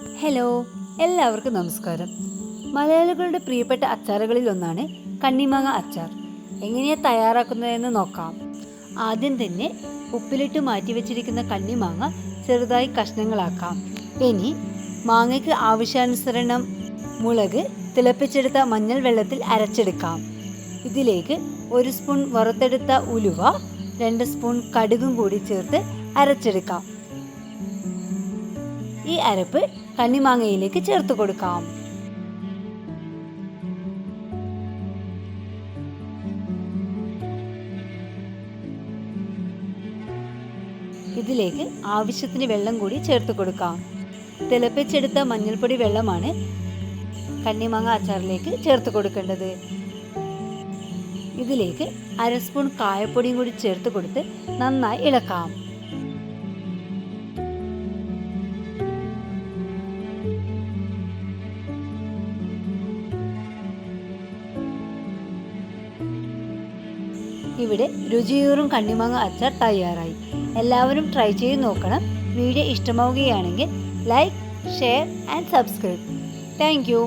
Hello, എല്ലാവർക്കും നമസ്കാരം. മലയാളികളുടെ പ്രിയപ്പെട്ട അച്ചാറുകളിൽ ഒന്നാണ് കണ്ണിമാങ്ങ അച്ചാർ. എങ്ങനെയാണ് തയ്യാറാക്കുന്നതെന്ന് നോക്കാം. ആദ്യം തന്നെ ഉപ്പിലിട്ട് മാറ്റി വെച്ചിരിക്കുന്ന കണ്ണിമാങ്ങ ചെറുതായി കഷ്ണങ്ങളാക്കാം. ഇനി മാങ്ങയ്ക്ക് ആവശ്യാനുസരണം മുളക് തിളപ്പിച്ചെടുത്ത മഞ്ഞൾ വെള്ളത്തിൽ അരച്ചെടുക്കാം. ഇതിലേക്ക് 1 സ്പൂൺ വറുത്തെടുത്ത ഉലുവ, 2 സ്പൂൺ കടുകും കൂടി ചേർത്ത് അരച്ചെടുക്കാം. ഈ അരപ്പ് കണ്ണിമാങ്ങയിലേക്ക് ചേർത്ത് കൊടുക്കാം. ഇതിലേക്ക് ആവശ്യത്തിന് വെള്ളം കൂടി ചേർത്ത് കൊടുക്കാം. തിളപ്പിച്ചെടുത്ത മഞ്ഞൾപ്പൊടി വെള്ളമാണ് കണ്ണിമാങ്ങ അച്ചാറിലേക്ക് ചേർത്ത് കൊടുക്കേണ്ടത്. ഇതിലേക്ക് 1/2 സ്പൂൺ കായപ്പൊടിയും കൂടി ചേർത്ത് കൊടുത്ത് നന്നായി ഇളക്കാം. ഇവിടെ രുചിയൂറും കണ്ണിമാങ്ങ അച്ചാർ തയ്യാറായി. എല്ലാവരും ട്രൈ ചെയ്ത് നോക്കണം. വീഡിയോ ഇഷ്ടമാവുകയാണെങ്കിൽ like, share and subscribe. Thank you.